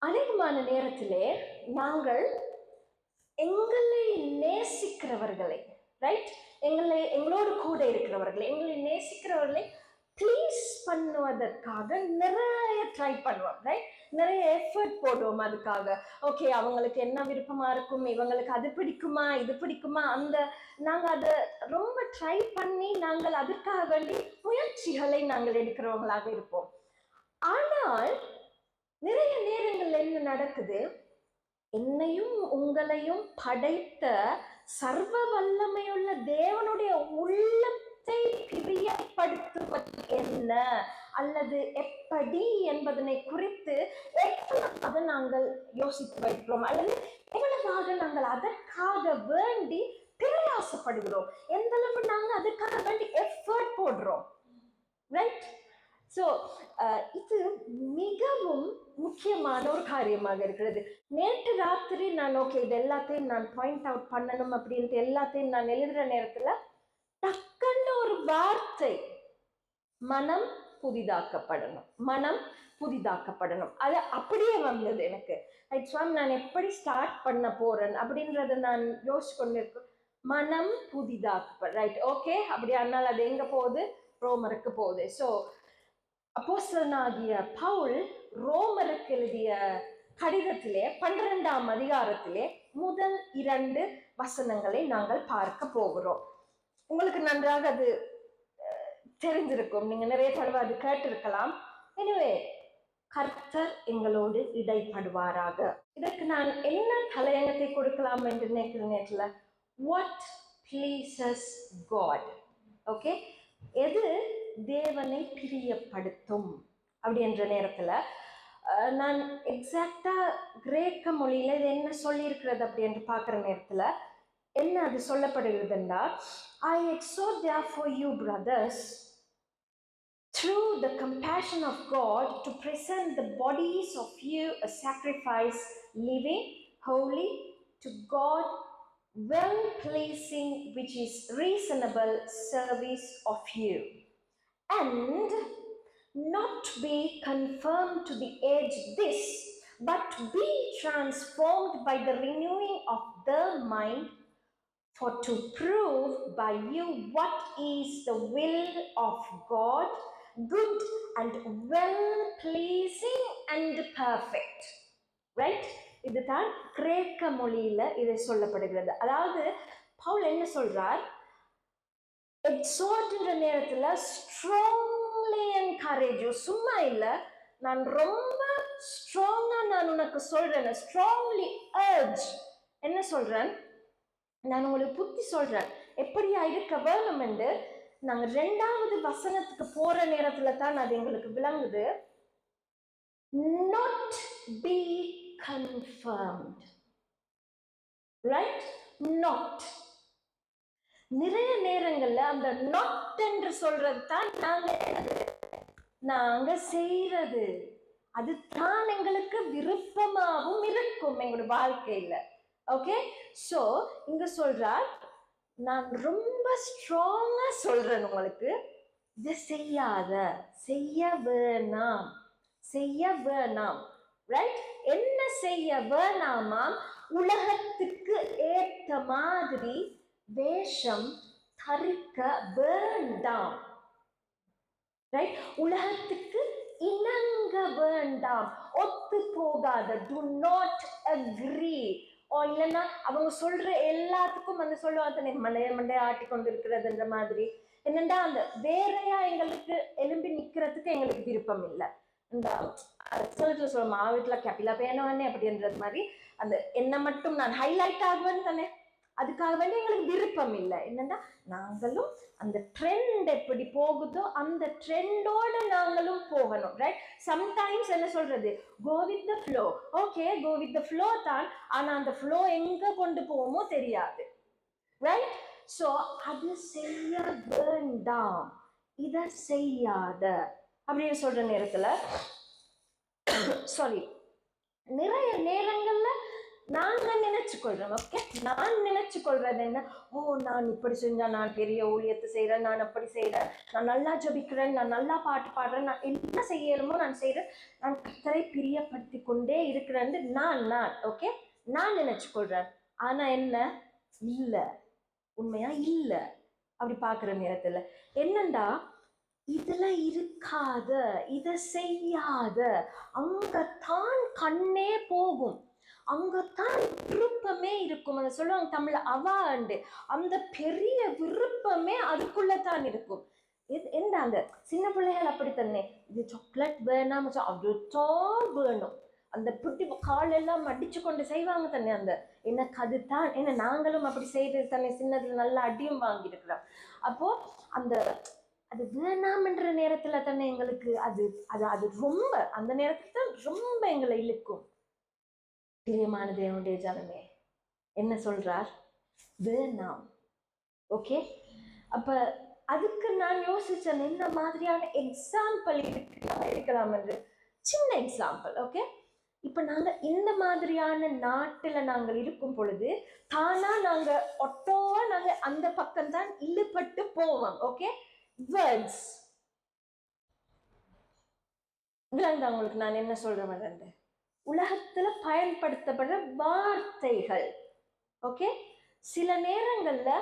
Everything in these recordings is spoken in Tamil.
அநேகமான நேரத்திலே நாங்கள் எங்களை நேசிக்கிறவர்களை, ரைட், எங்களோடு கூட இருக்கிறவர்களை, எங்களை நேசிக்கிறவர்களை ப்ளீஸ் பண்ணுவதற்காக நிறைய ட்ரை பண்ணுவோம், ரைட், நிறைய எஃபர்ட் போடுவோம் அதுக்காக. ஓகே, அவங்களுக்கு என்ன விருப்பமா இருக்கும், இவங்களுக்கு அது பிடிக்குமா, இது பிடிக்குமா, நாங்கள் அதை ரொம்ப ட்ரை பண்ணி நாங்கள் அதற்காக வேண்டி முயற்சிகளை நாங்கள் எடுக்கிறவங்களாக இருப்போம். ஆனால் நிறைய நேரங்கள் என்ன நடக்குது, என்னையும் உங்களையும் படைத்த சர்வ வல்லமையுள்ள தேவனுடைய உள்ளத்தை பிரியப்படுத்துவது என்ன அல்லது எப்படி என்பதனை குறித்து எவ்வளவாக நாங்கள் யோசித்து வைக்கிறோம், அல்லது எவ்வளவாக நாங்கள் அதற்காக வேண்டி பிரயாசப்படுகிறோம், எந்த அளவு நாங்கள் அதற்காக வேண்டி எஃபர்ட் போடுறோம், ரைட்? ஸோ இது மிகவும் முக்கியமான ஒரு காரியமாக இருக்கிறது. நேற்று ராத்திரி நான் இது எல்லாத்தையும் நான் பாயிண்ட் அவுட் பண்ணணும் அப்படின்ட்டு எல்லாத்தையும் நான் எழுதுற நேரத்துல டக்குன்னு ஒரு வார்த்தை, மனம் புதிதாக்கப்படணும், மனம் புதிதாக்கப்படணும், அது அப்படியே வந்தது எனக்கு. நான் எப்படி ஸ்டார்ட் பண்ண போறேன் அப்படின்றத நான் யோசிச்சு கொண்டிருக்கேன். மனம் புதிதாக்கப்பட, ரைட், ஓகே, அப்படியானால் அது எங்க போகுது? ரோமருக்கு போகுது. ஸோ அப்போஸ்தலனாகிய பவுல் ரோமருக்கு எழுதிய கடிதத்திலே 12ஆம் அதிகாரத்திலே முதல் 2 வசனங்களை நாங்கள் பார்க்க போகிறோம். உங்களுக்கு நன்றாக அது தெரிஞ்சிருக்கும், நீங்க நிறைய தடவை அது கேட்டிருக்கலாம். எனவே கர்த்தர் எங்களோடு இடைப்படுவாராக. இதற்கு நான் என்ன தலையங்கத்தை கொடுக்கலாம் என்று நினைக்கிற நேரத்துல, வாட் ப்ளீசஸ் காட், ஓகே, எது தேவனை பிரியப்படுத்தும் அப்படின்ற நேரத்துல நான் எக்ஸாக்டா கிரேக்க மொழியில இது என்ன சொல்லியிருக்கிறது அப்படின்னு பார்க்குற நேரத்துல என்ன அது சொல்லப்படுகிறதுன்னா, I exhort therefore you brothers through the compassion of God to present the bodies of you a sacrifice, living, holy, to God, well pleasing, which is reasonable service of you. And not be conformed to the age this, but be transformed by the renewing of the mind, for to prove by you what is the will of God, good and well pleasing and perfect. Right? இதுதான் கிரேக்க மொழியில இது சொல்லப்படுகிறது. அதாவது பவுல் என்ன சொல்றார், எக்ஸார்ட்ன்ற நேரத்துல ஸ்ட்ராங்லி என்கரேஜ், சும்மா இல்ல, நான் ரொம்ப ஸ்ட்ராங்கா நான் உனக்கு சொல்றேன், ஸ்ட்ராங்லி அர்ஜ், என்ன சொல்றேன், நான் உங்களுக்கு புத்தி சொல்றேன் எப்படியா இருக்க வேணும் என்று. நாங்க 2வது வசனத்துக்கு போற நேரத்துல தான் அது எங்களுக்கு விளங்குது. not be confirmed, right? not, நிறைய நேரங்கள்ல அந்த not என்று சொல்றது தான் நாங்க செய்யறது, அது தான் எங்களுக்கு விருப்பமாகவும் இருக்கும் எங்களுடைய வாழ்க்கையில. ஓகே, சோ இங்க சொல்றார், நான் ரொம்ப ஸ்ட்ராங்கா சொல்றேன் உங்களுக்கு, இதை செய்யாத, செய்ய வேணாம், செய்ய வேணாம், ரைட்? என்ன செய்ய வேணாமாம்? உலகத்துக்கு ஏற்ற மாதிரி வேஷம் தரிக்க வேண்டாம், ரைட்? உலகத்துக்கு இணங்க வேண்டாம், ஒத்து போகாத, do not agree. இல்லைன்னா அவங்க சொல்ற எல்லாத்துக்கும் வந்து சொல்லுவாங்க, மண்டைய ஆட்டி கொண்டு இருக்கிறதுன்ற மாதிரி. என்னண்டா அந்த வேறையா எங்களுக்கு எலும்பி நிக்கிறதுக்கு எங்களுக்கு விருப்பம் இல்லை. இந்த சொல்ல மாவீட்டுல கபிலா பேனவனே அப்படின்றது மாதிரி அந்த என்ன மட்டும் நான் ஹைலைட் ஆகுவேன்னு தானே, அதுக்காக வேண்டி எங்களுக்கு விருப்பம் இல்லை. என்னன்னா நாங்களும் அந்த ட்ரெண்ட் எப்படி போகுதோ அந்த ட்ரெண்டோட நாங்களும் போகணும், ரைட்? சம்டைம்ஸ் என்ன சொல்றது, go with the flow. Okay, go with the flow தான், ஆனா அந்த ஃப்ளோ எங்க கொண்டு போவோமோ தெரியாது, ரைட்? சோ அது செய்ய வேண்டாம், இத செய்யாத அப்படின்னு சொல்ற நேரத்துல சாரி, நிறைய நேரங்கள்ல நாங்க நினைச்சு கொள்றோம். ஓகே, நான் நினைச்சு கொள்றது என்ன, ஓ நான் இப்படி செஞ்சா நான் பெரிய ஊழியத்தை செய்யறேன், நான் அப்படி செய்யறேன், நான் நல்லா ஜபிக்கிறேன், நான் நல்லா பாட்டு பாடுறேன், நான் என்ன செய்யணுமோ நான் செய்யறேன், நான் கர்த்தரை பிரியப்படுத்தி கொண்டே இருக்கிறேன் நான் ஓகே நான் நினைச்சு கொள்றேன். ஆனா என்ன, இல்ல, உண்மையா இல்ல. அப்படி பாக்குற நேரத்துல என்னண்டா, இதுல இருக்காத, இத செய்யாத, அங்கத்தான் கண்ணே போகும், அங்கத்தான் விருப்பமே இருக்கும். அதை சொல்லுவாங்க தமிழ்ல அவாண்டு, அந்த பெரிய விருப்பமே அதுக்குள்ளதான் இருக்கும். என்ன அந்த சின்ன பிள்ளைகள் அப்படித்தன்னே, இது சாக்லேட் வேணாம், அதுதான் வேணும், அந்த புட்டி காலெல்லாம் அடிச்சு கொண்டு செய்வாங்க தானே, அந்த எனக்கு அதுதான் என்ன, நாங்களும் அப்படி செய்யறது தானே, சின்னதுல நல்லா அடியும் வாங்கியிருக்கிறோம். அப்போ அந்த அது வேணாம்ன்ற நேரத்துல தானே எங்களுக்கு அது அது அது ரொம்ப, அந்த நேரத்துல தான் ரொம்ப எங்களை இழுக்கும். பிரியமான தேவனுடைய ஜனமே, என்ன சொல்றார், வேணாம். ஓகே, அப்ப அதுக்கு நான் யோசிச்சேன் என்ன மாதிரியான எக்ஸாம்பிள் இருக்கலாம் என்று. சின்ன எக்ஸாம்பிள். ஓகே, இப்ப நாங்க இந்த மாதிரியான நாட்டுல நாங்கள் இருக்கும் பொழுது தானா நாங்க ஒட்டோவா நாங்க அந்த பக்கம் தான் இழுபட்டு போவோம். ஓகே, வேர்ட்ஸ் விளங்குதா உங்களுக்கு நான் என்ன சொல்றேன்? உலகத்துல பயன்படுத்தப்படுற வார்த்தைகள். ஓகே, சில நேரங்கள்ல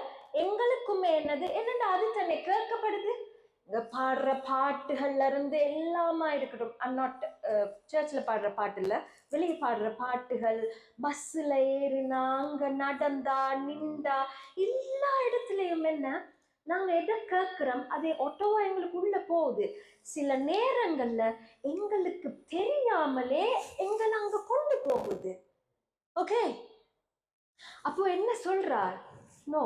எங்களுக்குமே என்னடா அது தன்னை கேட்கப்படுது, இங்க பாடுற பாட்டுகள்ல இருந்து எல்லாமா இருக்கட்டும், ஐம் நாட் சர்ச்ல பாடுற பாட்டு இல்ல, வெளியே பாடுற பாட்டுகள், பஸ்ல ஏறினா, அங்க நடந்தா, நின்றா, எல்லா இடத்துலயும் என்ன, நாங்க எதை கேட்கிறோம் அதே ஒட்டோவா எங்களுக்கு உள்ள போகுது. சில நேரங்கள்ல எங்களுக்கு தெரியாமலே எங்களை அங்க கொண்டு போகுது. ஓகே, அப்போ என்ன சொல்றார், நோ,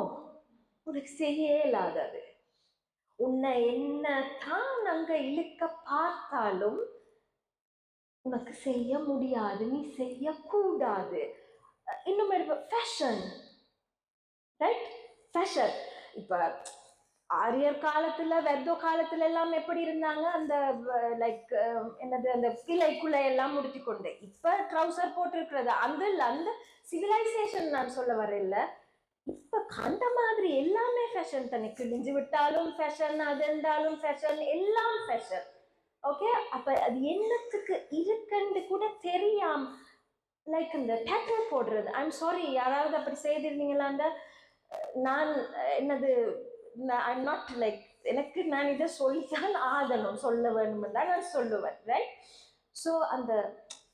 உனக்கு செய்ய இயலாதது, உன்னை என்ன தான் அங்க இழுக்க பார்த்தாலும் உனக்கு செய்ய முடியாது, நீ செய்யக்கூடாது. இன்னும் ஃபேஷன், ரைட், ஃபேஷன். இப்ப ஆரியர் காலத்துல, வெத்தோ காலத்துல எல்லாம் எப்படி இருந்தாங்க, அந்த லைக் என்னது, அந்த கிளைக்குள்ள எல்லாம் முடிச்சு கொண்டு, இப்ப ட்ரௌசர் போட்டிருக்கிறது அந்த இல்ல, அந்த சிவிலைசேஷன் நான் சொல்ல வரல. இப்ப அந்த மாதிரி எல்லாமே ஃபேஷன் தானே, கிழிஞ்சு விட்டாலும் ஃபேஷன், அது இருந்தாலும் ஃபேஷன், எல்லாம் ஃபேஷன். ஓகே, அப்ப அது என்னத்துக்கு இருக்குன்னு கூட தெரியாம, லைக் இந்த டேட்டூ போடுறது, ஐம் சாரி யாராவது அப்படி செய்திருந்தீங்களாண்ட, நான் என்னது, ஐம் நாட் லைக், எனக்கு நான் இதை சொல்லித்தான் ஆகணும், சொல்ல வேணும்னு தான் நான் சொல்லுவேன், ரைட். ஸோ அந்த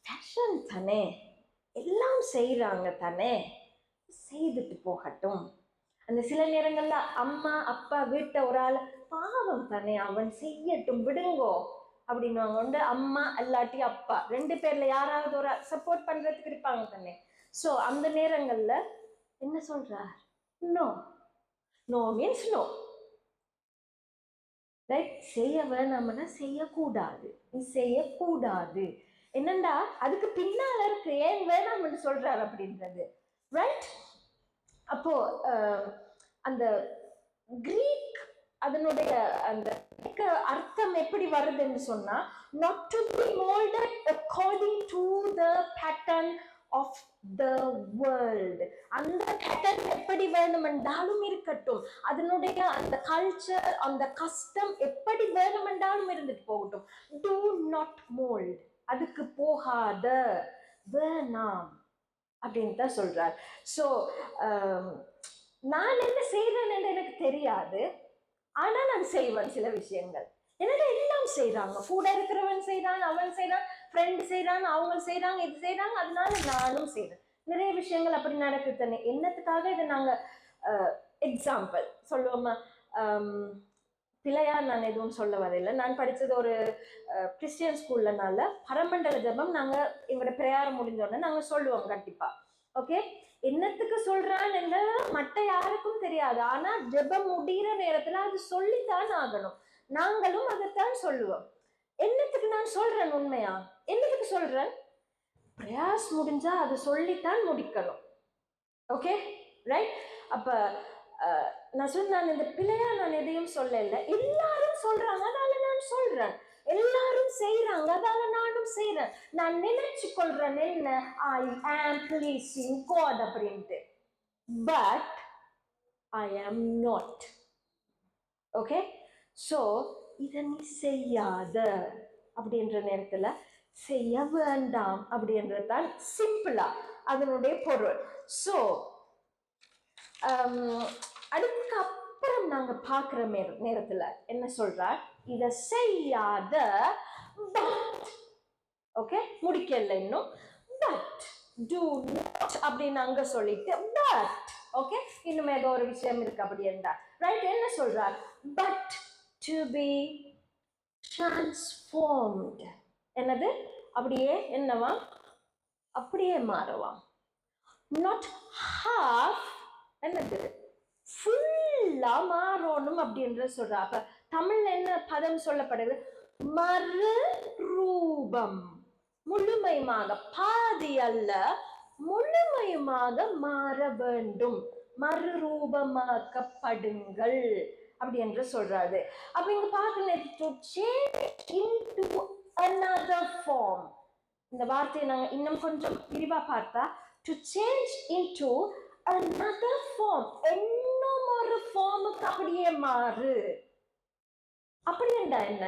ஃபேஷன் தானே, எல்லாம் செய்யறாங்க தானே, செய்துட்டு போகட்டும். அந்த சில நேரங்கள்ல அம்மா அப்பா வீட்டை ஒரு ஆள் பாவம் தானே, அவன் செய்யட்டும் விடுங்கோ அப்படின்னுவாங்க உண்டு. அம்மா இல்லாட்டி அப்பா ரெண்டு பேர்ல யாராவது ஒரு சப்போர்ட் பண்றதுக்கு இருப்பாங்க தானே. ஸோ அந்த நேரங்கள்ல என்ன சொல்றார், no, no means no, right. செய்ய வேணாம்னா செய்யக்கூடாது, நீ செய்யக்கூடாது. என்னண்டா அதுக்கு பின்னால இருக்கு ஏன் வேணாம்னு சொல்றாரு அப்படின்றது, ரைட். அப்போ அந்த கிரீக் அதனுடைய அந்த அர்த்தம் எப்படி வருதுன்னு சொன்னா, not to be molded according to the pattern of the world. அந்த பேட்டர்ன் எப்படி வேணுமென்றாலும் இருக்கட்டும், அதனுடைய அந்த கல்ச்சர், அந்த கஸ்டம் எப்படி வேணுமென்றாலும் இருந்துட்டு போகட்டும், do not mold, அதுக்கு போகாத, வேணாம் அப்படின்னு தான் சொல்றார். ஸோ நான் என்ன செய்யறேன்னு எனக்கு தெரியாது, ஆனா நான் செய்வேன் சில விஷயங்கள். என்னடா எல்லாம் செய்யறாங்க, கூட இருக்கிறவன் செய்யறான், அவன் செய்யறான், ஃப்ரெண்ட் செய்யறான், அவங்க செய்யறாங்க, இது செய்யறாங்க, அதனால நானும் செய்யறேன். நிறைய விஷயங்கள் அப்படி நடக்குது தானே. என்னத்துக்காக இதை நாங்க எக்ஸாம்பிள் சொல்லுவோமா, பிள்ளையா நான் எதுவும் சொல்ல வரையில. நான் படித்தது ஒரு கிறிஸ்டியன் ஸ்கூல்லனால பரமண்டல ஜபம் நாங்கள் எங்களோட பிரயாரம் முடிஞ்சோடனே நாங்கள் சொல்லுவோம் கண்டிப்பா. ஓகே, என்னத்துக்கு சொல்றான்னு மற்ற யாருக்கும் தெரியாது, ஆனா ஜெபம் முடிகிற நேரத்துல அது சொல்லித்தான் ஆகணும். நாங்களும் அதைத்தான் சொல்லுவோம். என்னத்துக்கு நான் சொல்றேன், உண்மையா என்னத்துக்கு சொல்றேன், பிரயாஸ் முடிஞ்சா அதை சொல்லித்தான் முடிக்கணும். Okay, right. அப்ப நான் சொன்ன இந்த பிள்ளையா நான் எதையும் சொல்லல, எல்லாரும் சொல்றாங்க, அதனால நான் சொல்றேன். எல்லாரும் செய்யறாங்க, அதால நானும் செய்யறேன். நான் நினைச்சு கொள்றேன் என்ன, ஐ ஆம் ப்ளீசிங் காட் அப்படின்ட்டு. But I am not. Okay, so இதை நீ செய்யாத அப்படின்ற நேரத்துல செய்ய வேண்டாம் அப்படின்றதுதான் சிம்பிளா அதனுடைய பொருள். ஸோ அதுக்கப்புறம் நாங்க பார்க்கிற நேரத்துல என்ன சொல்றார், இத செய்யாத, ஓகே முடிக்கல இன்னும், பட் do not அப்படின்னு அங்க சொல்லிட்டு பட், ஓகே இன்னும் ஏதோ ஒரு விஷயம் இருக்கு அப்படி என்றா, ரைட், என்ன சொல்றார், பட் to be transformed, என்னது அப்படியே என்னவா, அப்படியே மாறுவான், not half, என்னது ஃபுல்லா மாறணும் அப்படின்ற சொல்றா. அப்ப தமிழ்ல என்ன பதம் சொல்லப்படுது, மறு ரூபம், முழுமையாக, பாதி அல்ல முழுமையாக மாற வேண்டும், மறுரூபமாக்கப்படுங்கள் அப்படி என்று சொல்றாரு. அப்ப இங்க பார்க்கணும், to change into another form. இந்த வார்த்தையை நாங்க இன்னும் கொஞ்சம் விரிவா பார்த்தா, to change into another form, இன்னும் ஒரு ஃபார்முக்கு அப்படியே மாறு. அப்படி என்ன,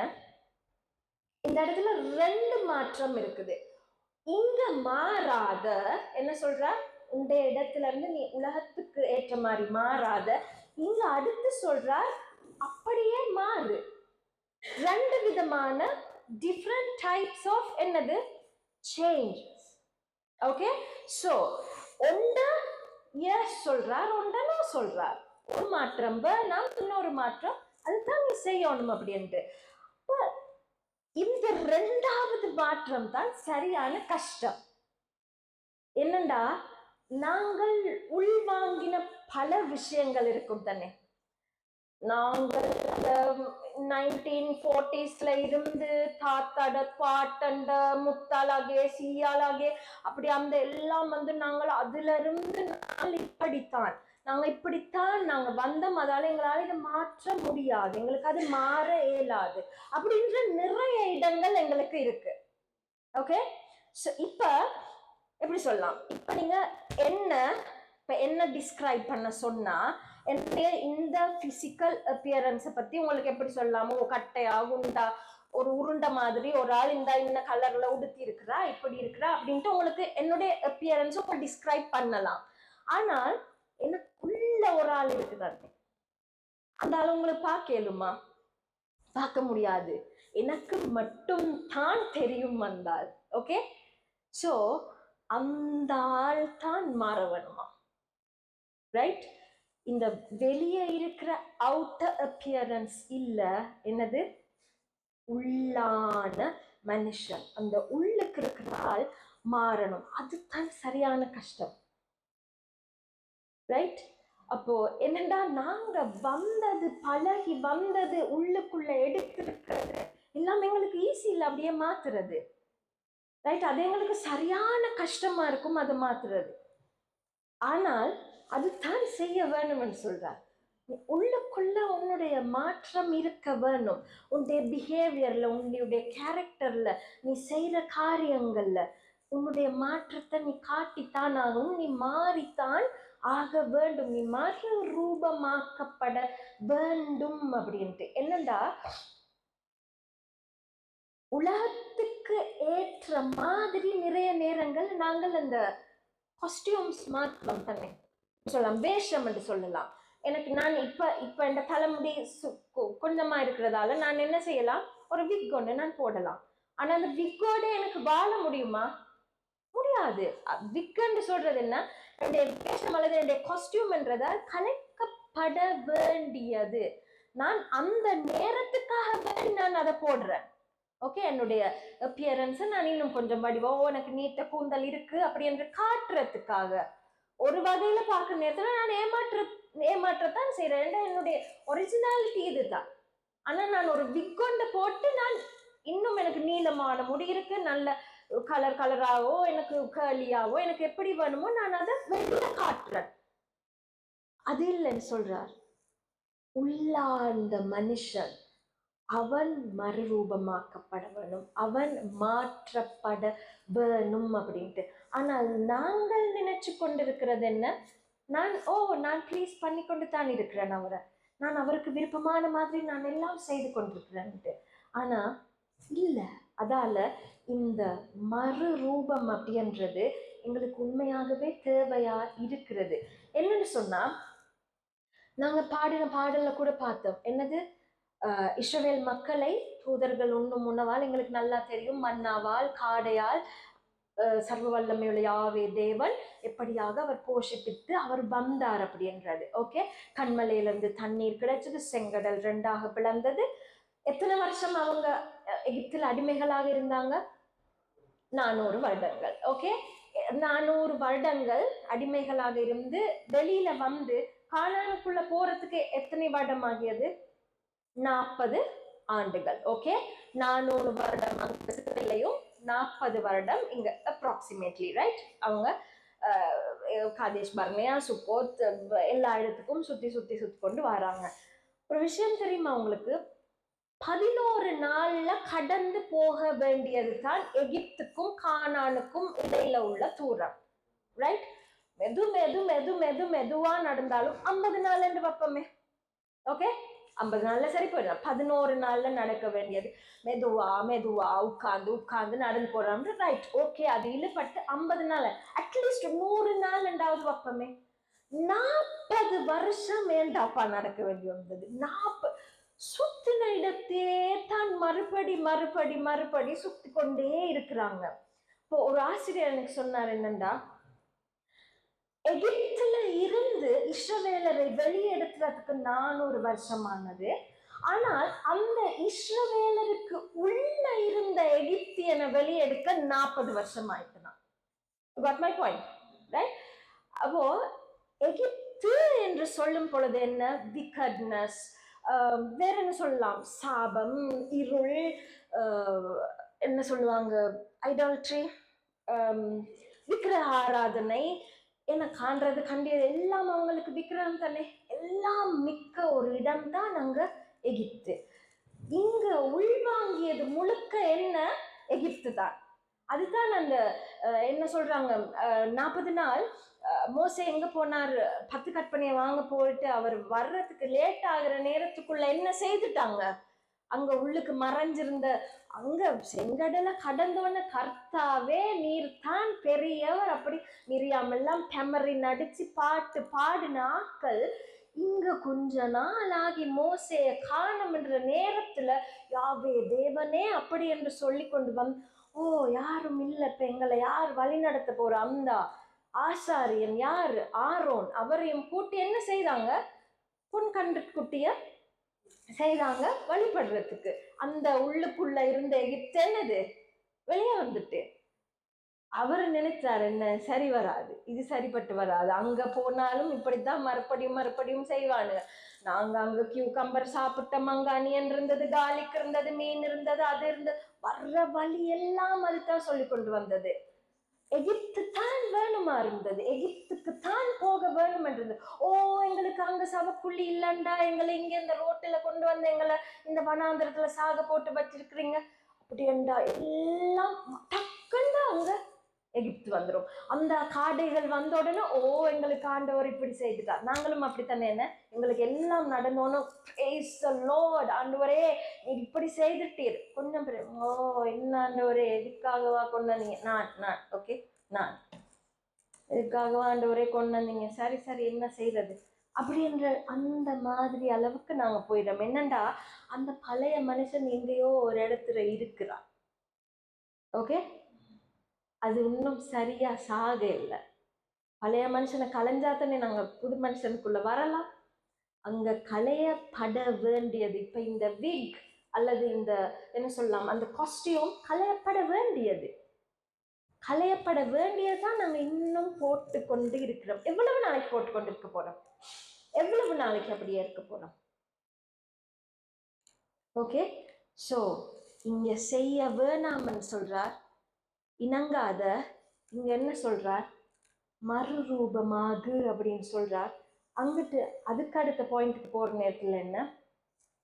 இந்த இடத்துல ரெண்டு மாற்றம் இருக்குது. இங்க மாறாத, என்ன சொல்ற, இந்த இடத்துல இருந்து நீ உலகத்துக்கு ஏற்ற மாதிரி மாறாத, இங்க அடுத்து சொல்ற அப்படியே மாறு. ரெண்டு விதமான டிஃப்ரெண்ட் டைப்ஸ் ஆஃப் என்னது சேஞ்சஸ். ஓகே, சோ ஒண்ட எஸ் சொல்றார், ஒண்ட நோ சொல்றார். ஒரு மாற்றம் வேணாம், இன்னொரு மாற்றம் அதுதான் நீ செய்யணும் அப்படின்ட்டு. இந்த ரெண்டாவது மாற்றம் தான் சரியான கஷ்டம். என்னண்டா, நாங்கள் உள்வாங்கின பல விஷயங்கள் இருக்கும் தானே. நாங்கள் 1940s இருந்து தாத்தாட பாட்டண்ட முத்தாலாகே சீயாலாகே அப்படி அந்த எல்லாம் நாங்கள் அதுல இருந்து இப்படித்தான் நாங்க இப்படித்தான் நாங்க வந்தோம், அதால எங்களால இதை மாற்ற முடியாது, எங்களுக்கு அது மாற இயலாது அப்படின்ற நிறைய இடங்கள் எங்களுக்கு இருக்கு. ஓகே, இப்ப எப்படி சொல்லலாம், இப்ப நீங்க என்ன டிஸ்கிரைப் பண்ண சொன்னா, என்னுடைய இந்த பிசிக்கல் அப்பியரன்ஸை பத்தி உங்களுக்கு எப்படி சொல்லலாமோ, கட்டையா குண்டா ஒரு உருண்டை மாதிரி ஒரு ஆள் இந்த கலர்ல உடுத்தி இருக்கிறா, இப்படி இருக்கிறா அப்படின்ட்டு உங்களுக்கு என்னுடைய அப்பியரன்ஸை உங்களுக்கு டிஸ்கிரைப் பண்ணலாம். ஆனால் எனக்குள்ள ஒரு ஆள் இருக்குதானே, அந்த ஆள் உங்களுக்கு பார்க்கலுமா? பார்க்க முடியாது, எனக்கு மட்டும் தான் தெரியும் வந்தால். ஓகே, சோ அந்த ஆள் தான் மாற வேணுமா, ரைட்? இந்த வெளியே இருக்கிற அவுட்டர் அப்பியரன்ஸ் இல்ல, என்னது உள்ளான மனுஷன், அந்த உள்ளுக்கு இருக்கிற ஆள் மாறணும். அதுதான் சரியான கஷ்டம், ரைட்? அப்போ என்னடா, நாங்க வந்தது பழகி வந்தது உள்ளுக்குள்ள எடுத்திருக்கிறது எல்லாம் எங்களுக்கு ஈஸி இல்லை அப்படியே மாத்துறது, ரைட்? அது எங்களுக்கு சரியான கஷ்டமா இருக்கும் அதை மாத்துறது. ஆனால் அதுதான் செய்ய வேணும்னு சொல்றார். உள்ளுக்குள்ள உன்னுடைய மாற்றம் இருக்க வேணும், உன்னுடைய பிஹேவியர்ல, உன்னுடைய கேரக்டர்ல, நீ செய்யற காரியங்கள்ல உன்னுடைய மாற்றத்தை நீ காட்டித்தான் ஆகும், நீ மாறித்தான் ஆக வேண்டும், நீ மறு ரூபமாக்கப்பட வேண்டும் அப்படின்ட்டு. என்னண்டா, உலகத்துக்கு ஏற்ற மாதிரி நிறைய நேரங்கள் நாங்கள் அந்த காஸ்டியூம்ஸ் மாற்றலாம் தானே சொல்லலாம், வேஷம் என்று சொல்லலாம். எனக்கு நான் இப்ப இந்த தலைமுடி கொஞ்சமா இருக்கிறதால நான் என்ன செய்யலாம், ஒரு விக் ஒன்று நான் போடலாம். ஆனா அந்த விக்கோட எனக்கு வாழ முடியுமா? முடியாது. விக்குன்னு சொல்றது என்ன, என்னுடைய வேஷம் அல்லது என்னுடைய காஸ்டியூம் என்றதால் கலைக்கப்பட வேண்டியது. நான் அந்த நேரத்துக்காக நான் அதை போடுறேன். ஓகே, என்னுடைய அப்பியரன்ஸ் நான் இன்னும் கொஞ்சம் வடிவோ, எனக்கு நீட்ட கூந்தல் இருக்கு அப்படி என்று காட்டுறதுக்காக ஒரு வகையில பார்க்குற நேரத்துல நான் ஏமாற்றத்தான் செய்யறேன், என்னுடைய ஒரிஜினாலிட்டி இதுதான். ஆனா நான் ஒரு விக்கொண்டு போட்டு நான் இன்னும் எனக்கு நீளமான முடி இருக்கு, நல்ல கலராவோ எனக்கு கேர்லியாவோ எனக்கு எப்படி வேணுமோ நான் அதை வெளியில காட்டுறேன். அது இல்லைன்னு சொல்றார். உள்ளார்ந்த மனுஷன் அவன் மறுரூபமாக்கப்பட வேணும், அவன் மாற்றப்பட வேணும் அப்படின்ட்டு. ஆனால் நாங்கள் நினைச்சு கொண்டிருக்கிறது என்ன, நான் ப்ளீஸ் பண்ணி கொண்டு தான் இருக்கிறேன் அவரை, நான் அவருக்கு விருப்பமான மாதிரி நான் எல்லாம் செய்து கொண்டிருக்கிறேன்ட்டு. ஆனா இல்லை, அதால இந்த மறுரூபம் அப்படின்றது எங்களுக்கு உண்மையாகவே தேவையா இருக்கிறது. என்னன்னு சொன்னா, நாங்க பாடின பாடல்ல கூட பார்த்தோம், என்னது, இஸ்ரவேல் மக்களை தூதர்கள் உண்ணும் உணவால், எங்களுக்கு நல்லா தெரியும், மன்னாவால் காடையால் சர்வ வல்லமையுள்ள யாவே தேவன் எப்படியாக அவர் போஷிப்பித்து அவர் வந்தார் அப்படின்றது. ஓகே, கண்மலையிலிருந்து தண்ணீர் கிடைச்சது, செங்கடல் 2ஆக பிளந்தது. எத்தனை வருஷம் அவங்க எகிப்தில் அடிமைகளாக இருந்தாங்க? 400 வருடங்கள். ஓகே, 400 வருடங்கள் அடிமைகளாக இருந்து வெளியில வந்து கானானுக்குள்ள போறதுக்கு எத்தனை வருடம் ஆகியது? 40 ஆண்டுகள். ஓகே, 400 வருடம் அங்கலையும் 40 வருடம் இங்க அப்ராக்சிமேட்லி, ரைட்? அவங்க காதேஷ் பர்னேயா, சுக்கோத் எல்லா இடத்துக்கும் சுத்தி சுத்தி சுத்தி கொண்டு வராங்க. ஒரு விஷயம் தெரியுமா உங்களுக்கு, 11 நாள்ல கடந்து போக வேண்டியது தான் எகிப்துக்கும் கானானுக்கும் இடையில உள்ள தூரம், ரைட்? மெது மெது மெது மெது மெதுவா நடந்தாலும் 50 நாள் என்று வைப்போமே. ஓகே, 50 நாள்ல சரி போயிடலாம். 11 நாள்ல நடக்க வேண்டியது மெதுவா மெதுவா உட்கார்ந்து உட்கார்ந்து நடந்து போறாங்க, ரைட்? ஓகே, அது இழுபட்டு 50 நாள், அட்லீஸ்ட் 100 நாள் ரெண்டாவது வைப்போமே. 40 வருஷம் ஏண்டாப்பா நடக்க வேண்டி வந்தது. 40 சுத்தின இடத்தையே தான் மறுபடி மறுபடி மறுபடி சுத்தி கொண்டே இருக்கிறாங்க. இப்போ ஒரு ஆசிரியர் எனக்கு சொன்னார் என்னண்டா, எகிப்துல இருந்து இஸ்ரவேலரை வெளியெடுக்கிறதுக்கு 400 வருஷமானது, ஆனால் அந்த இஸ்ரவேலருக்கு உள்ள இருந்த எகிப்தியனை வெளியெடுக்க 40 வருஷம் ஆயிட்டுதான். got my point, right? அப்போ எகிப்து என்று சொல்லும் பொழுது என்ன, விக்கட்னஸ், வேற என்ன சொல்லலாம், சாபம், இருள், என்ன சொல்லுவாங்க, ஐடால்ட்ரி, விக்கிரக ஆராதனை, என்ன காண்றது கண்டியது எல்லாம் அவங்களுக்கு விக்கிரகம் தானே, எல்லாம் மிக்க ஒரு இடம் தான் அங்க எகிப்து. இங்க உள்வாங்கியது முழுக்க என்ன, எகிப்து தான். அதுதான் அந்த என்ன சொல்றாங்க, 40 நாள் மோசே எங்க போனார், 10 கற்பனையை வாங்க போயிட்டு அவர் வர்றதுக்கு லேட் ஆகிற நேரத்துக்குள்ள என்ன செய்துட்டாங்க, அங்க உள்ளுக்கு மறைஞ்சிருந்த அங்க செங்கடலை கடந்தோன்னு கர்த்தாவே நீர் தான் பெரியவர் அப்படி மிரியாமெல்லாம் டெமரி நடிச்சு பாட்டு பாடின ஆக்கள் இங்க கொஞ்ச நாள் ஆகி மோசைய காணும் என்ற நேரத்துல யாவே தேவனே அப்படி என்று சொல்லி கொண்டு வந்து, ஓ யாரும் இல்லை, இப்ப எங்களை யார் வழி நடத்த போற, அந்த ஆசாரியன் யாரு, ஆரோன், அவரையும் கூட்டி என்ன செய்றாங்க, பொன் கன்று குட்டிய செய்றாங்க வழிபடுறதுக்கு. அந்த உள்ளுக்குள்ள இருந்த எகிப்து என்னது வெளியே வந்துட்டு. அவர் நினைச்சார் என்ன, சரி வராது, இது சரிப்பட்டு வராது, அங்க போனாலும் இப்படித்தான் மறுபடியும் மறுபடியும் செய்வானுங்க. நாங்க அங்க கியூகம்பர் சாப்பிட்டோம், அங்க அணியன் இருந்தது, காலிக் இருந்தது, மீன் இருந்தது, அது இருந்தது, வர்ற வழி எல்லாம் அதுதான் சொல்லி கொண்டு வந்தது. எகிப்து தான் வேணுமா இருந்தது, எகிப்துக்கு தான் போக வேணும் என்றது. ஓ எங்களுக்கு அங்க சவக்குள்ளி இல்லண்டா, எங்களை இங்க இந்த ரோட்டில கொண்டு வந்து எங்களை இந்த வனாந்திரத்துல சாக போட்டு வச்சிருக்கிறீங்க அப்படி என்றா எல்லாம் டக்குன்னு அங்க எகிப்து வந்துடும். அந்த காடைகள் வந்த உடனே ஓ எங்களுக்கு ஆண்டவர் இப்படி செய்துட்டார், நாங்களும் அப்படித்தானே, என்ன எங்களுக்கு எல்லாம் நடந்தோன்னு praise the Lord, ஆண்டவரே நீ இப்படி செய்துட்டீர். கொஞ்சம் ஓ என்ன ஆண்டவரே எதுக்காகவா கொண்டு வந்தீங்க, நான் ஓகே நான் எதுக்காகவா ஆண்டவரே கொண்டு வந்தீங்க, சரி சரி என்ன செய்யறது அப்படின்ற அந்த மாதிரி அளவுக்கு நாங்க போயிடும். என்னண்டா அந்த பழைய மனுஷன் எங்கேயோ ஒரு இடத்துல இருக்கிறான். ஓகே, அது இன்னும் சரியா சாக இல்லை. பழைய மனுஷனை கலைஞ்சாத்தானே நாங்க புது மனுஷனுக்குள்ள வரலாம். அங்க களையப்பட வேண்டியது, இப்ப இந்த விக் அல்லது இந்த என்ன சொல்லலாம் அந்த காஸ்டியூம் களையப்பட வேண்டியது, களையப்பட வேண்டியதுதான் நாங்க இன்னும் போட்டு கொண்டு இருக்கிறோம். எவ்வளவு நாளைக்கு போட்டு கொண்டு இருக்க போறோம், எவ்வளவு நாளைக்கு அப்படியே இருக்க போறோம்? ஓகே, சோ இங்க செய்ய வேணாம்னு சொல்றார், இணங்காத, இங்க என்ன சொல்றார், மறுரூபமாகு அப்படின்னு சொல்றார். அங்கிட்டு அதுக்கு அடுத்த பாயிண்ட்டுக்கு போற நேரத்துல என்ன,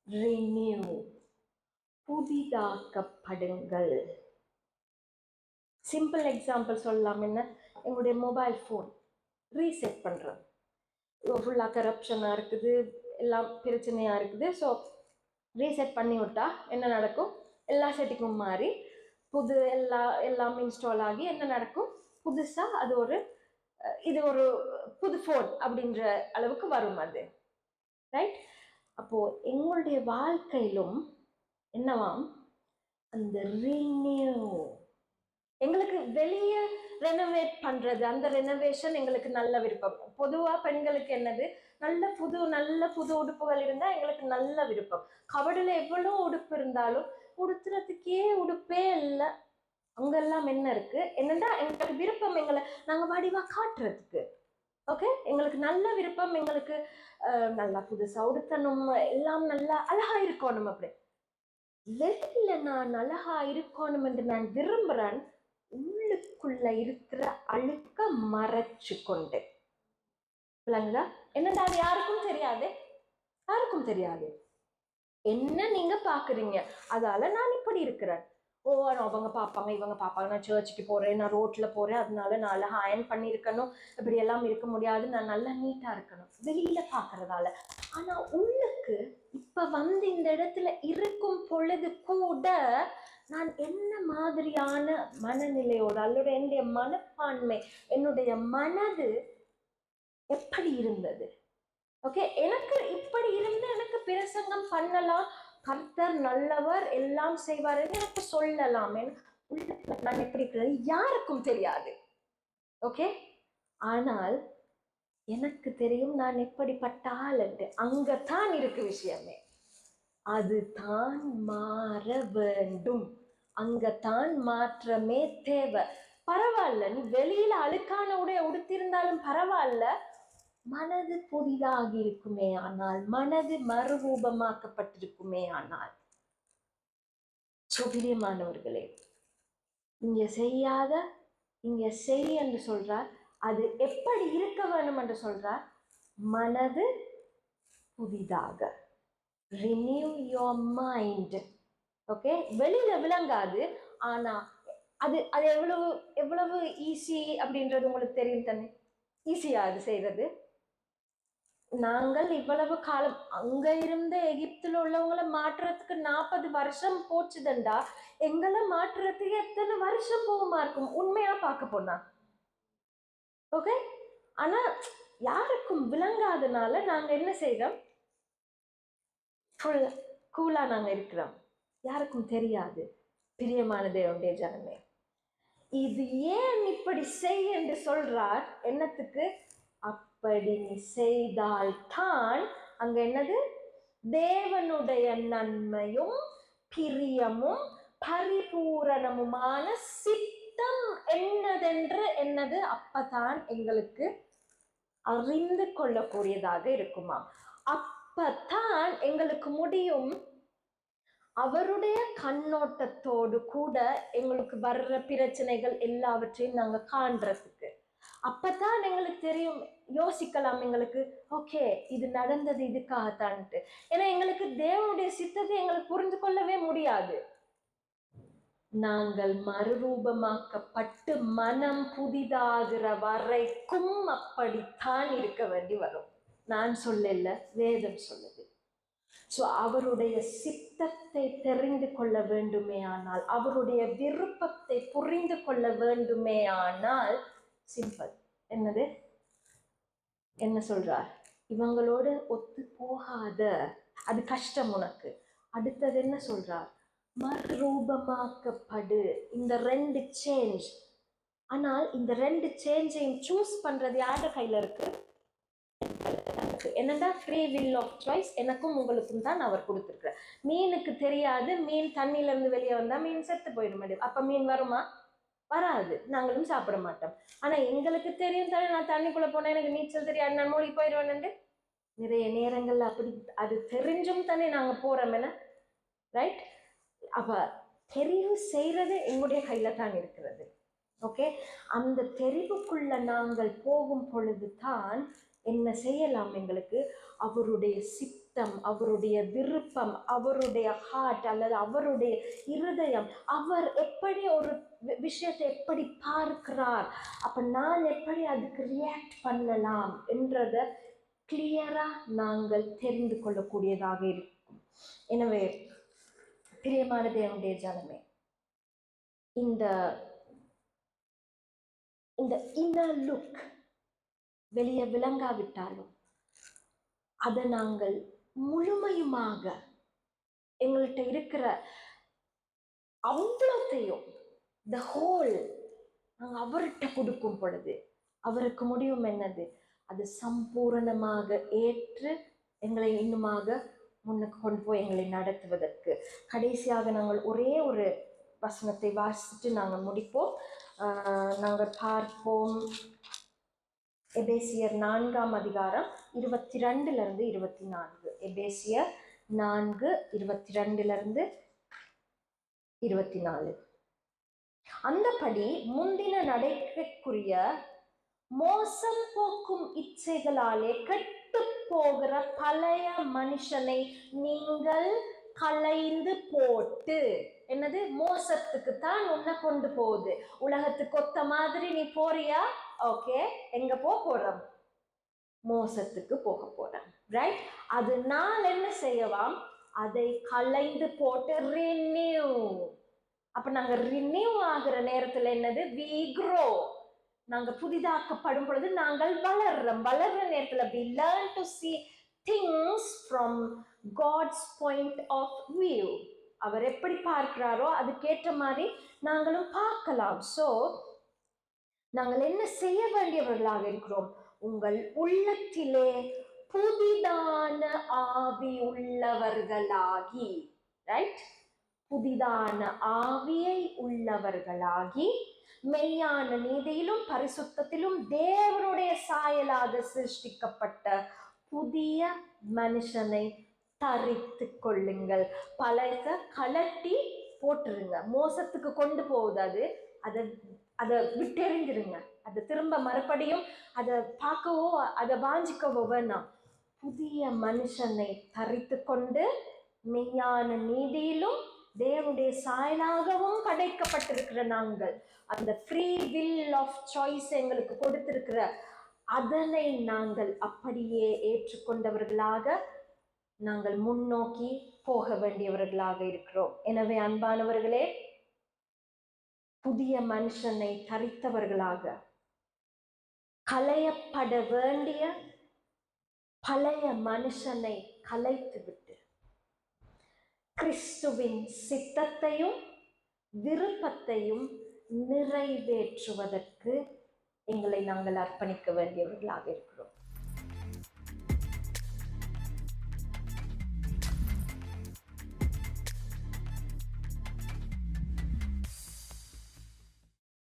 ரினியூ, புதிதாக்கப்படுங்கள். சிம்பிள் எக்ஸாம்பிள் சொல்லலாம். என்ன, எங்களுடைய மொபைல் ஃபோன் ரீசெட் பண்ணுறோம். ஃபுல்லாக கரப்ஷனாக இருக்குது, எல்லாம் பிரச்சனையாக இருக்குது. ஸோ ரீசெட் பண்ணி விட்டா என்ன நடக்கும்? எல்லா செட்டிங்கும் மாறி புது எல்லாம் இன்ஸ்டால் ஆகி என்ன நடக்கும்? புதுசாக அது இது ஒரு புது ஃபோன் அப்படின்ற அளவுக்கு வரும் அது, ரைட்? அப்போ எங்களுடைய வாழ்க்கையிலும் என்னவாம், அந்த ரினியூ, எங்களுக்கு வெளியே ரெனோவேட் பண்றது, அந்த ரெனோவேஷன் எங்களுக்கு நல்ல விருப்பம். பொதுவா பெண்களுக்கு என்னது, நல்ல புது உடுப்புகள் இருந்தா எங்களுக்கு நல்ல விருப்பம். கபடில எவ்வளவு உடுப்பு இருந்தாலும் உடுத்துறதுக்கே உடுப்பே இல்லை. அங்கெல்லாம் என்ன இருக்கு, என்னன்னா எங்களுக்கு விருப்பம், எங்களை நாங்க வடிவா காட்டுறதுக்கு. ஓகே, எங்களுக்கு நல்ல விருப்பம், எங்களுக்கு நல்லா புதுசா உடுத்தணும், எல்லாம் நல்லா அழகா இருக்கணும். அப்படி வெளியில நான் அழகா இருக்கணும் என்று நான் விரும்புறேன், உள்ளுக்குள்ள இருக்கிற அழுக்க மறைச்சு கொண்டு. விளங்குதா? என்னடா, அது யாருக்கும் தெரியாது. என்ன நீங்க பாக்குறீங்க, அதால நான் இப்படி இருக்கிறேன். ஓ, அவங்க பார்ப்பாங்க, இவங்க பார்ப்பாங்க, நான் சர்ச்சுக்கு போறேன், நான் ரோட்ல போறேன், அதனால நான் அழகா அயன் பண்ணியிருக்கணும், இப்படி எல்லாம் இருக்க முடியாது, நான் நல்லா நீட்டா இருக்கணும் வெளியில பாக்குறதால. ஆனா உள்ளுக்கு இப்ப வந்து இந்த இடத்துல இருக்கும் பொழுது கூட நான் என்ன மாதிரியான மனநிலையோடு, அல்லது என்னுடைய மனப்பான்மை, என்னுடைய மனது எப்படி இருந்தது? ஓகே, எனக்கு இப்படி இருந்து எனக்கு பிரசங்கம் பண்ணலாம், கர்த்தர் நல்லவர், எல்லாம் செய்வார் எனக்கு சொல்லலாம். நான் எப்படி இருக்கிறது யாருக்கும் தெரியாது. ஓகே, ஆனால் எனக்கு தெரியும் நான் எப்படிப்பட்ட ஆள் என்று. அங்கத்தான் இருக்கு விஷயமே. அது தான் மாற வேண்டும், அங்கத்தான் மாற்றமே தேவை. பரவாயில்ல, நீ வெளியில அழுக்கான உடைய உடுத்திருந்தாலும் பரவாயில்ல, மனது புதிதாகி இருக்குமே ஆனால், மனது மறுரூபமாக்கப்பட்டிருக்குமே ஆனால். பிரியமானவர்களே, இங்க செய்யாத இங்க செய் என்று சொல்றார். அது எப்படி இருக்க வேணும் என்று சொல்றார்? மனது புதிதாக, renew your mind. ஓகே, வெளியில விளங்காது, ஆனா அது அது எவ்வளவு ஈஸி அப்படின்றது உங்களுக்கு தெரியும் தானே. ஈஸியா அது செய்யறது. நாங்கள் இவ்வளவு காலம் அங்க இருந்த எகிப்துல உள்ளவங்களை மாற்றுறதுக்கு 40 வருஷம் போச்சுதண்டா, எங்களை மாற்றுறதுக்கு எத்தனை வருஷம் போகுமா இருக்கும் உண்மையா பார்க்க போனா. ஓகே, ஆனா யாருக்கும் விளங்காதனால நாங்க என்ன செய்யறோம், ஃபுல் கூலா நாங்க இருக்கிறோம், யாருக்கும் தெரியாது. பிரியமான தேவனுடைய ஜனமே, இது ஏன் இப்படி செய் என்று சொல்றார்? என்னத்துக்கு? அப்படி நீ செய்தால்தான் அங்க என்னது, தேவனுடைய நன்மையும் பிரியமும் பரிபூரணமுமான சித்தம் என்னது அப்பதான் எங்களுக்கு அறிந்து கொள்ளக்கூடியதாக இருக்குமா. அப்பதான் எங்களுக்கு முடியும் அவருடைய கண்ணோட்டத்தோடு கூட எங்களுக்கு வர்ற பிரச்சனைகள் எல்லாவற்றையும் நாங்க காண்றதுக்கு. அப்பதான் எங்களுக்கு தெரியும், யோசிக்கலாம் எங்களுக்கு, ஓகே இது நடந்தது இதுக்காகத்தான்ட்டு. ஏன்னா எங்களுக்கு தேவனுடைய சித்தத்தை எங்களுக்கு புரிந்து கொள்ளவே முடியாது. நாங்கள் மறுரூபமாக்கப்பட்டு மனம் புதிதாகிற வரைக்கும் அப்படித்தான் இருக்க வேண்டி வரும். நான் சொல்லல, வேதம் சொல்லுது. ஸோ அவருடைய சித்தத்தை தெரிந்து கொள்ள வேண்டுமே ஆனால், அவருடைய விருப்பத்தை புரிந்து கொள்ள வேண்டுமே ஆனால், சிம்பிள். என்னது, என்ன சொல்றார்? இவங்களோட ஒத்து போகாத, அது கஷ்டம் உனக்கு. அடுத்தது என்ன சொல்றார்? மறுரூபமாக்கப்படு. இந்த 2 சேஞ்ச். ஆனால் இந்த 2 சேஞ்சையும் சூஸ் பண்றது யாரோட கையில இருக்கு? என்னடா, ஃப்ரீ வில் ஆஃப் சாய்ஸ் எனக்கும் உங்களுக்கும் தான் அவர் கொடுத்துருக்கிறார். மீனுக்கு தெரியாது, மீன் தண்ணியில இருந்து வெளியே வந்தா மீன் செத்து போயிடும். அப்ப மீன் வருமா? வராது, நாங்களும் சாப்பிட மாட்டோம். ஆனா எங்களுக்கு தெரியும் தானே, நான் தண்ணிக்குள்ள போனா எனக்கு நீச்சல் தெரியாது, நான் மூழ்கி போயிடுவேன். நிறைய நேரங்கள்ல அப்படி அது தெரிஞ்சும் தானே நாங்க போறோம். என்ன, ரைட்? அப்ப தெரிவு செய்யறது எங்களுடைய கையில தான் இருக்கிறது. ஓகே, அந்த தெரிவுக்குள்ள நாங்கள் போகும் பொழுது தான் என்ன செய்யலாம், எங்களுக்கு அவருடைய சித்தம், அவருடைய விருப்பம், அவருடைய ஹார்ட் அல்லது அவருடைய இருதயம், அவர் எப்படி ஒரு விஷயத்தை எப்படி பார்க்கிறார், அப்ப நான் எப்படி அதுக்கு ரியாக்ட் பண்ணலாம் என்றதை கிளியரா நாங்கள் தெரிந்து கொள்ளக்கூடியதாக இருக்கும். எனவே பிரியமான தேவனுடைய ஜனமே, இந்த இன்னர் லுக் வெளியே விளங்காவிட்டாலும் அதை நாங்கள் முழுமையுமாக எங்கள்கிட்ட இருக்கிற அவ்வளோத்தையும் த ஹோல் நாங்கள் அவர்கிட்ட கொடுக்கும் பொழுது அவருக்கு முடியும் என்னது, அது சம்பூரணமாக ஏற்று எங்களை இன்னுமாக முன்னுக்கு கொண்டு போய் எங்களை நடத்துவதற்கு. கடைசியாக நாங்கள் ஒரே ஒரு வசனத்தை வாசித்து நாங்கள் முடிப்போம். நாங்கள் பார்ப்போம் எபேசியர் 4ஆம் அதிகாரம் 22 24. எபேசியர் 4:22 24. அந்தபடி முந்தின நடைக்குரிய மோசம் போக்கும் இச்சைகளாலே கெட்டு போகிற பழைய மனுஷனை நீங்கள் களைந்து போட்டு, என்னது, மோசத்துக்கு தான் உன்னை கொண்டு போகுது. உலகத்துக்கு ஒத்த மாதிரி நீ போறியா? ஓகே, எங்க போறோம்? மோசத்துக்கு போக போறோம், ரைட்? அதனால என்ன செய்யலாம்? அதை களைந்து போட்டு ரினியூ. அப்ப நாங்க ரினியூ ஆகிற நேரத்துல என்னது, we grow. நாங்க புதிதாக்கப்படும் பொழுது நாங்கள் வளர்ற நேரத்துல we learn to see things from God's point of view. அவர் எப்படி பார்க்கிறாரோ அதுக்கேற்ற மாதிரி நாங்களும் பார்க்கலாம். சோ நாங்கள் என்ன செய்ய வேண்டியவர்களாக இருக்கிறோம்? உங்கள் உள்ளத்திலே புதிதான ஆவி உள்ளவர்களாகி, ரைட்? புதிதான ஆவியை உள்ளவர்களாகி மெய்யான நீதியிலும் பரிசுத்தத்திலும் தேவனுடைய சாயலாக சிருஷ்டிக்கப்பட்ட புதிய மனுஷனை தரித்து கொள்ளுங்கள். பழைய கலட்டி போட்டுருங்க. மோசத்துக்கு கொண்டு போகுது அது, அதை விட்டெறிஞ்சிருங்க. அதை திரும்ப மறுபடியும் அதை பார்க்கவோ அதை வாஞ்சிக்கவோ வேணாம். புதிய மனுஷனை தரித்து கொண்டு மெய்யான நீதியிலும் தேவனுடைய சாயலாகவும் படைக்கப்பட்டிருக்கிற நாங்கள், அந்த ஃப்ரீ வில் ஆஃப் சாய்ஸ் எங்களுக்கு கொடுத்திருக்கிற அதனை நாங்கள் அப்படியே ஏற்றுக்கொண்டவர்களாக நாங்கள் முன்னோக்கி போக வேண்டியவர்களாக இருக்கிறோம். எனவே அன்பானவர்களே, புதிய மனுஷனை தரித்தவர்களாக களையப்பட வேண்டிய பழைய மனுஷனை கலைத்துவிட்டு கிறிஸ்துவின் சித்தத்தையும் விருப்பத்தையும் நிறைவேற்றுவதற்கு எங்களை நாங்கள் அர்ப்பணிக்க வேண்டியவர்களாக இருக்கிறோம்.